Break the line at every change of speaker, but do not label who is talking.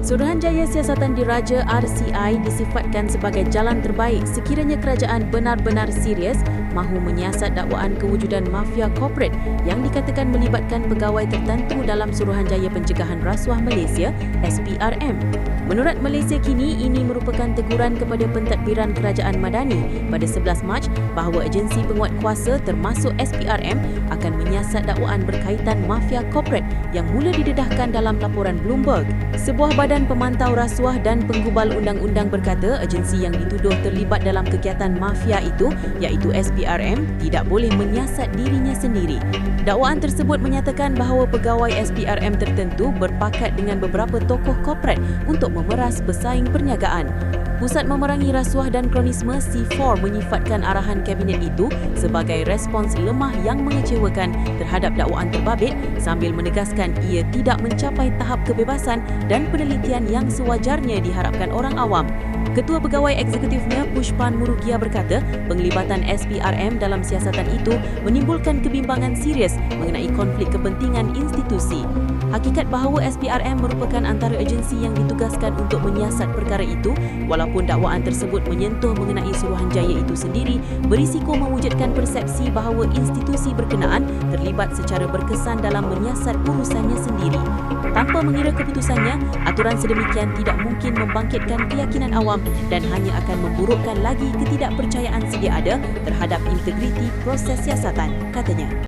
Suruhanjaya Siasatan Diraja (RCI) disifatkan sebagai jalan terbaik sekiranya kerajaan benar-benar serius mahu menyiasat dakwaan kewujudan mafia korporat yang dikatakan melibatkan pegawai tertentu dalam Suruhanjaya Pencegahan Rasuah Malaysia (SPRM). Menurut Malaysia Kini, ini merupakan teguran kepada pentadbiran kerajaan Madani pada 11 Mac bahawa agensi penguatkuasa termasuk SPRM akan menyiasat dakwaan berkaitan mafia korporat yang mula didedahkan dalam laporan Bloomberg. Sebuah badan pemantau rasuah dan penggubal undang-undang berkata agensi yang dituduh terlibat dalam kegiatan mafia itu iaitu SPRM tidak boleh menyiasat dirinya sendiri. Dakwaan tersebut menyatakan bahawa pegawai SPRM tertentu berpakat dengan beberapa tokoh korporat untuk memeras pesaing perniagaan. Pusat Memerangi Rasuah dan Kronisme C4 menyifatkan arahan kabinet itu sebagai respons lemah yang mengecewakan terhadap dakwaan terbabit sambil menegaskan ia tidak mencapai tahap kebebasan dan penelitian yang sewajarnya diharapkan orang awam. Ketua Pegawai Eksekutifnya Pushpan Murugia berkata penglibatan SPRM dalam siasatan itu menimbulkan kebimbangan serius mengenai konflik kepentingan institusi. Hakikat bahawa SPRM merupakan antara agensi yang ditugaskan untuk menyiasat perkara itu, walaupun dakwaan tersebut menyentuh mengenai Suruhanjaya itu sendiri, berisiko mewujudkan persepsi bahawa institusi berkenaan terlibat secara berkesan dalam menyiasat urusannya sendiri. Tanpa mengira keputusannya, aturan sedemikian tidak mungkin membangkitkan keyakinan awam dan hanya akan memburukkan lagi ketidakpercayaan sedia ada terhadap integriti proses siasatan, katanya.